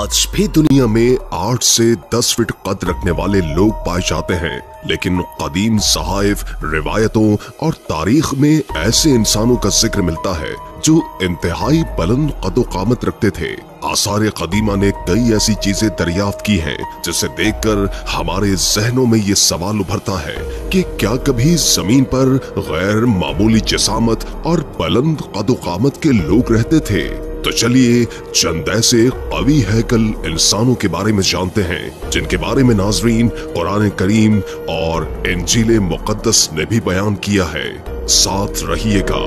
आज भी दुनिया में 8 से 10 फीट कद रखने वाले लोग पाए जाते हैं, लेकिन कदीम सहाइफ, रिवायतों और तारीख में ऐसे इंसानों का जिक्र मिलता है जो इंतहाई बुलंद कद-ओ-कामत रखते थे। आसार कदीमा ने कई ऐसी चीजें दरियाफ्त की हैं जिसे देखकर हमारे जहनों में ये सवाल उभरता है कि क्या कभी जमीन पर गैर मामूली जिसामत और बुलंद कद-ओ-कामत के लोग रहते थे। तो चलिए चंद ऐसे कवी हैकल इंसानों के बारे में जानते हैं जिनके बारे में नाज़रीन कुरान करीम और इंजील मुक़द्दस ने भी बयान किया है। साथ रहिएगा।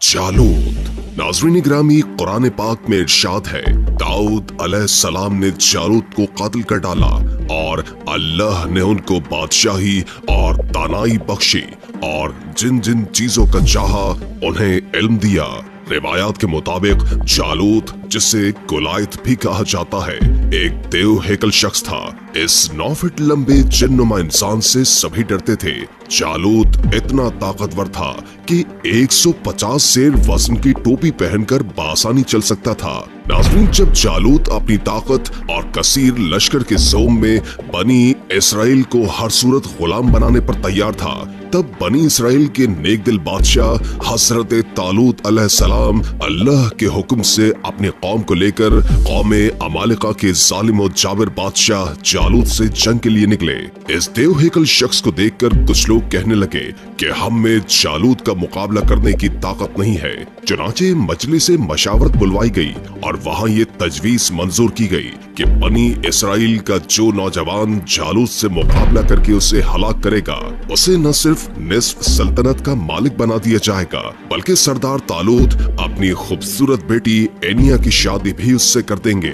जालूत। नाज़रीन ग्रामी, कुरान पाक में इरशाद है, दाऊद अलैहिस्सलाम ने जालूत को कत्ल कर डाला और अल्लाह ने उनको बादशाही और तानाई बख्शी और जिन जिन चीजों का चाहा उन्हें इल्म दिया। रिवायात के मुताबिक जालूत, जिसे गोलायत भी कहा जाता है, एक देव हैकल शख्स था। इस 9 फीट लंबे जिन्नुमा इंसान से सभी डरते थे। जालूत इतना ताकतवर था कि 150 सेर वजन की टोपी पहनकर बासानी चल सकता था। नाज़रीन, जब जालूत अपनी ताकत और कसीर लश्कर के जोम में बनी इसराइल को हर सूरत गुलाम बनाने पर तैयार था, तब बनी इसराइल के नेक दिल बादशाह हजरत तालूत अलैहिस्सलाम अल्लाह के हुक्म से अपनी कौम को लेकर कौम अमालिका के जालिम और जाबिर बादशाह जालूत से जंग के लिए निकले। इस देव हैकल शख्स को देखकर कुछ लोग कहने लगे कि हम में जालूत का मुकाबला करने की ताकत नहीं है। चुनाचे मजलिस मशावरत बुलवाई गई और वहाँ ये तजवीज मंजूर की गई कि बनी इसराइल का जो नौजवान जालूत से मुकाबला करके उसे हलाक करेगा, उसे न सिर्फ निस्फ सल्तनत का मालिक बना दिया जाएगा, बल्कि सरदार तालूत अपनी खूबसूरत बेटी एनिया की शादी भी उससे कर देंगे।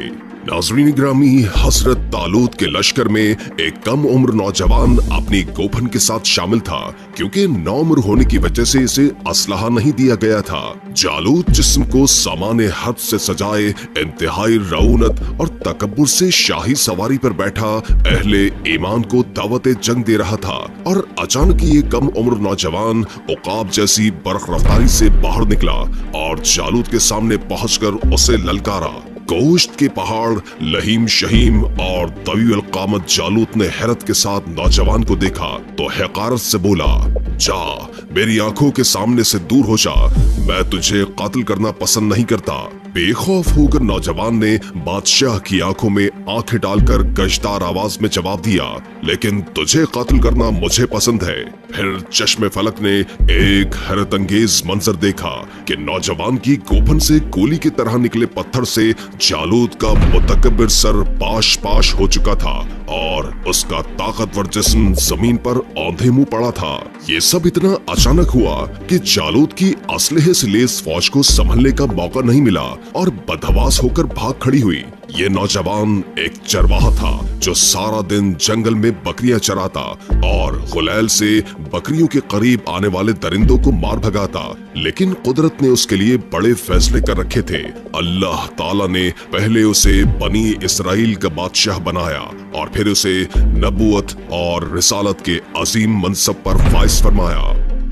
नाज़रीन ग्रामी, हजरत तालूत के लश्कर में एक कम उम्र नौजवान अपनी गोफन के साथ शामिल था, क्योंकि नौउम्र होने की वजह से इसे असलहा नहीं दिया गया था। जालूत जिस्म को सामान्य हद से सजाए इंतहाई रऊनत और तकब्बुर से शाही सवारी पर बैठा अहले ईमान को दावत जंग दे रहा था, और अचानक ये कम उम्र नौजवान उकाब जैसी बरख रफ्तारी से बाहर निकला और जालूत के सामने पहुंचकर उसे ललकारा। गोश्त के पहाड़, लहीम शहीम और तवील कामत जालूत ने हैरत के साथ नौजवान को देखा तो हकारत से बोला, जा मेरी आंखों के सामने से दूर हो जा, मैं तुझे कत्ल करना पसंद नहीं करता। बेखौफ होकर नौजवान ने बादशाह की आंखों में आंखें डालकर गजदार आवाज में जवाब दिया, लेकिन तुझे कत्ल करना मुझे पसंद है। फिर चश्मे फलक ने एक हैरत अंगेज मंजर देखा कि नौजवान की गोफन से गोली की तरह निकले पत्थर से जालूत का मुतकब्बिर सर पाश पाश हो चुका था और उसका ताकतवर जिस्म जमीन पर औंधे मुंह पड़ा था। ये सब इतना अचानक हुआ कि जालूत की असलहे से लैस फौज को संभलने का मौका नहीं मिला और बदहवास होकर भाग खड़ी हुई। ये नौजवान एक चरवाहा था जो सारा दिन जंगल में बकरियां चराता और गुलैल से बकरियों के करीब आने वाले दरिंदों को मार भगाता, लेकिन कुदरत ने उसके लिए बड़े फैसले कर रखे थे। अल्लाह ताला ने पहले उसे बनी इसराइल का बादशाह बनाया और फिर उसे नबूवत और रिसालत के अजीम मनसब पर फाइज फरमाया।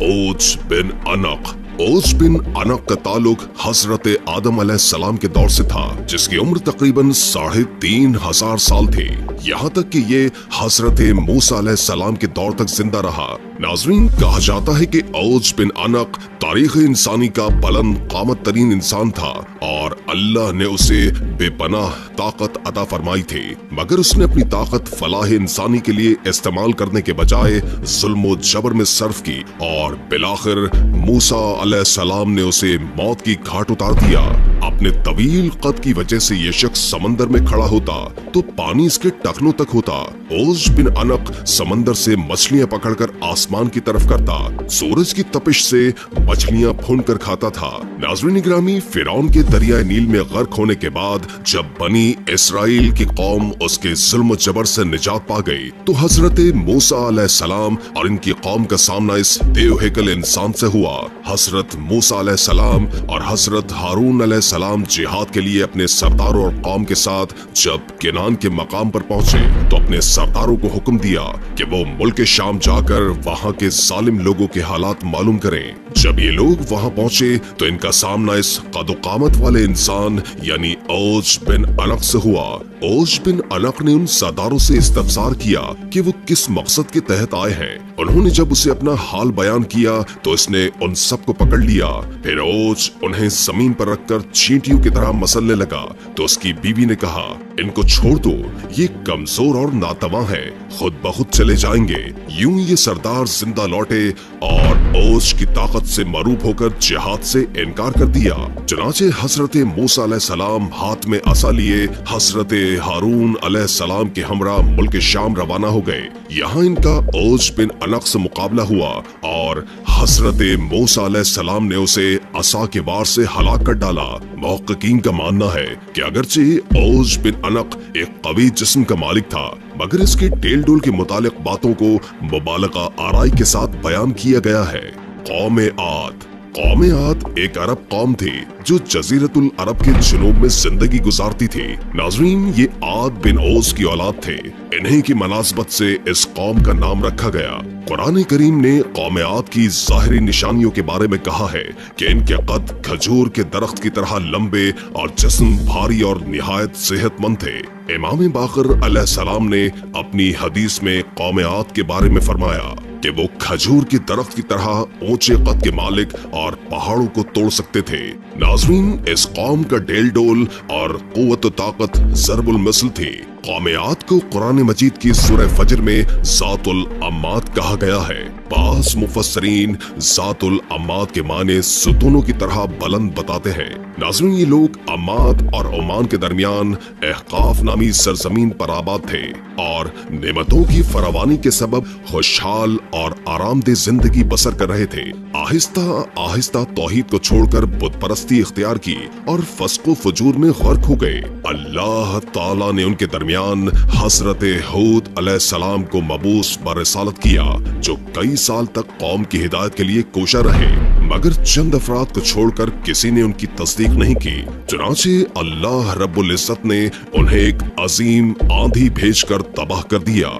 ओज बिन अनक। ओज बिन अनक का ताल्लुक हजरत आदम अलैहिस्सलाम के दौर से था, जिसकी उम्र तकरीबन 3500 साल थी। यहाँ तक कि ये हजरत मूसा अलैहिस्सलाम के दौर तक जिंदा रहा। नाज़रीन, कहा जाता है कि ओज बिन अनक तारीख इंसानी का बुलंद कामत तरीन इंसान था और अल्लाह ने उसे बेपनाह ताकत अता फरमाई थी, मगर उसने अपनी ताकत फलाह इंसानी के लिए इस्तेमाल करने के बजाय जुल्म व जबर में सर्फ की और बिलाखिर मूसा अलैहिस्सलाम ने उसे मौत की घाट उतार दिया। अपने तवील कद की वजह से ये शख्स समंदर में खड़ा होता तो पानी इसके टखनों तक होता। ओज बिन अनक समंदर से मछलियां पकड़कर आसमान की तरफ करता, सूरज की तपिश से मछलियां भून कर खाता था। नाज़रीन ग्रामी, फिरौन के दरिया नील में गर्क होने के बाद जब बनी इसराइल की कौम उसके जुल्म जबर से निजात पा गई तो हजरत मूसा अलैहिस्सलाम और इनकी कौम का सामना इस देव हैकल इंसान से हुआ। हजरत मूसा अलैहिस्सलाम और हजरत हारून अलैहिस्सलाम जिहाद के लिए अपने सरदारों और कौम के साथ जब केनान के मकाम पर पहुंचे तो अपने सरदारों को हुक्म दिया कि वो मुल्क शाम जाकर वहाँ के जालिम लोगों के हालात मालूम करें। जब ये लोग वहाँ पहुँचे तो इनका सामना इस कदोकामत वाले इंसान यानी औज बिन अनक से हुआ। औज बिन अनक ने उन सरदारों से इस्तफसार किया कि वो किस मकसद के तहत आए हैं। उन्होंने जब उसे अपना हाल बयान किया तो इसने उन सबको पकड़ लिया। फिर औज उन्हें जमीन पर रखकर चींटियों की तरह मसलने लगा तो उसकी बीवी ने कहा, इनको छोड़ दो, ये कमजोर और नातवा है, खुद ब खुद चले जाएंगे। यूं ये सरदार जिंदा लौटे और औज की ताकत से मरूब होकर जिहाद से इनकार कर दिया। चुनाचे हजरत मूसा अलैहिस्सलाम हाथ में असा लिए हजरत हारून अलैहिस्सलाम के हमरा मुल्क शाम रवाना हो गए। यहाँ इनका औज बिन अनक से मुकाबला हुआ और हजरत मूसा अलैहिस्सलाम ने उसे असा के वार से हलाक कर डाला। मुहक्किकीन का मानना है कि अगरचे औज बिन अनक एक कवी जिस्म का मालिक था, मगर इसके टेल डोल के मुतालिक बातों को मुबालगा आराई के साथ बयान किया गया है। कौम आद एक अरब कौम थी जो जजीरतुल अरब के जुनूब में जिंदगी गुजारती थी। नाज़रीन, ये आद बिन औस की औलाद थे। इन्हीं की मुनासबत से इस कौम का नाम रखा गया। कुरान करीम ने कौम आद की ज़ाहिरी निशानियों के बारे में कहा है कि इनके कद खजूर के दरख्त की तरह लंबे और जिस्म भारी और निहायत सेहतमंद थे। इमाम बाकर अलैहिस्सलाम ने अपनी हदीस में कौम आद के बारे में फरमाया कि वो खजूर की दरख्त की तरह ऊंचे कद के मालिक और पहाड़ों को तोड़ सकते थे। नाज़रीन, इस कौम का डेल डोल और कुव्वत ताकत ज़रबुल मिसल थी। कौम आद को कुरान मजीद की सूरह फजर में ज़ातुल अम्मात कहा गया है। बास मुफस्सरीन ज़ातुल अम्मात के माने सुतूनों की तरह बुलंद बताते हैं। नाज़रीन, ये लोग अम्मात और ओमान के दरमियान अहकाफ नामी सरजमीन पर आबाद थे और नेमतों की फरावानी के सबब खुशहाल और आरामदेह जिंदगी बसर कर रहे थे। आहिस्ता आहिस्ता तौहीद को छोड़कर बुत परस्ती इख्तियार की और फस्को फजूर में गर्क हो गए। अल्लाह ताला ने उनके दरमियान हजरत हूद अलैहिस्सलाम को मबूस बरिसालत किया, जो कई साल तक कौम की हिदायत के लिए कोशा रहे, मगर चंद अफराद को छोड़कर किसी ने उनकी तस्दीक नहीं की। चुनाचे अल्लाह रब्बुल इज्जत ने उन्हें एक अजीम आंधी भेजकर तबाह कर दिया।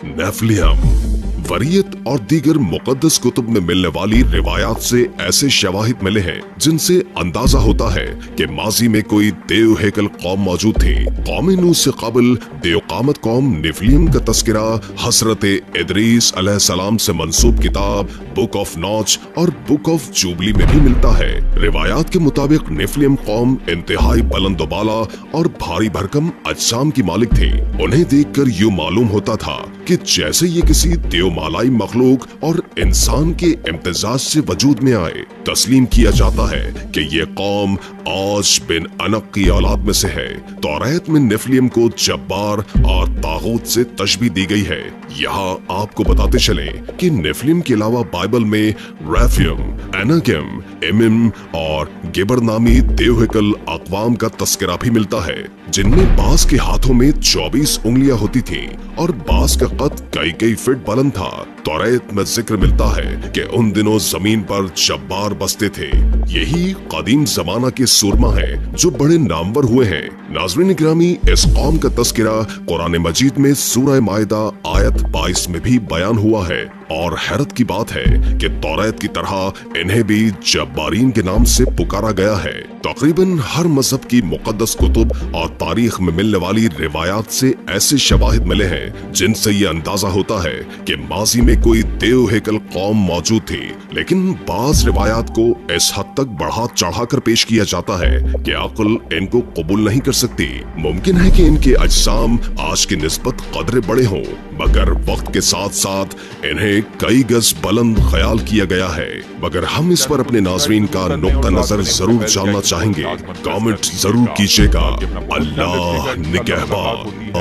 नेफिलिम वरीयत और दीगर मुकद्दस कुतुब में मिलने वाली रिवायात से ऐसे शवाहिद मिले हैं जिनसे अंदाजा होता है कि माजी में कोई देव हेकल कौम मौजूद थी। कौम नूह से कबल देवकामत कौम नेफिलिम का तस्करा हजरत इदरीस अलैहिस्सलाम से मंसूब किताब बुक ऑफ नॉच और बुक ऑफ जुबली में भी मिलता है। रिवायात के मुताबिक नेफिलिम कौम इंतहाई बुलंदबाला और भारी भरकम अजसाम की मालिक थी। उन्हें देखकर यूं मालूम होता था कि जैसे ये किसी देवमालाई मखलूक और इंसान के इम्तिजाज से वजूद में आए। तस्लीम किया जाता है कि ये कौम औज बिन अनक की औलाद में से है। तौरात में नेफिलिम को जब्बार और तागूत से तशबीह दी गई है। यहाँ आपको बताते चले कि नेफिलिम के अलावा बाइबल में रैफियम, एनाकिम, एमिम और गिबर नामी देवहिकल अक़वाम का तस्करा भी मिलता है, जिनमें बास के हाथों में 24 उंगलियां होती थीं और बास का कद कई फीट बुलंद था। तौरात में जिक्र मिलता है कि उन दिनों जमीन पर जब्बार बसते थे। यही कदीम जमाना के सुरमा है जो बड़े नामवर हुए हैं। नाज़रीन गिरामी, इस कौम का तस्करा कुरान मजीद में सूरह माइदा आयत 22 में भी बयान हुआ है और हैरत की बात है कि तौरात की तरह इन्हें भी जब्बारीन के नाम से पुकारा गया है। तकरीबन हर मजहब की मुकद्दस कुतुब और तारीख में मिलने वाली रिवायात से ऐसे शवाहिद मिले हैं जिनसे ये अंदाजा होता है कि माजी में कोई देव हेकल कौम मौजूद थी। लेकिन बाज रिवायात को इस हद तक बढ़ा चढ़ा कर पेश किया जाता है कि अक्ल इनको कबूल नहीं कर सकती। मुमकिन है कि इनके अजसाम आज की निस्बत कदरे बड़े हों, मगर वक्त के साथ साथ इन्हें कई गज बुलंद ख्याल किया गया है। मगर हम इस पर अपने नाज़रीन का नुक्ता नजर जरूर जानना चाहेंगे। कमेंट जरूर कीजिएगा। अल्लाह निगहबान।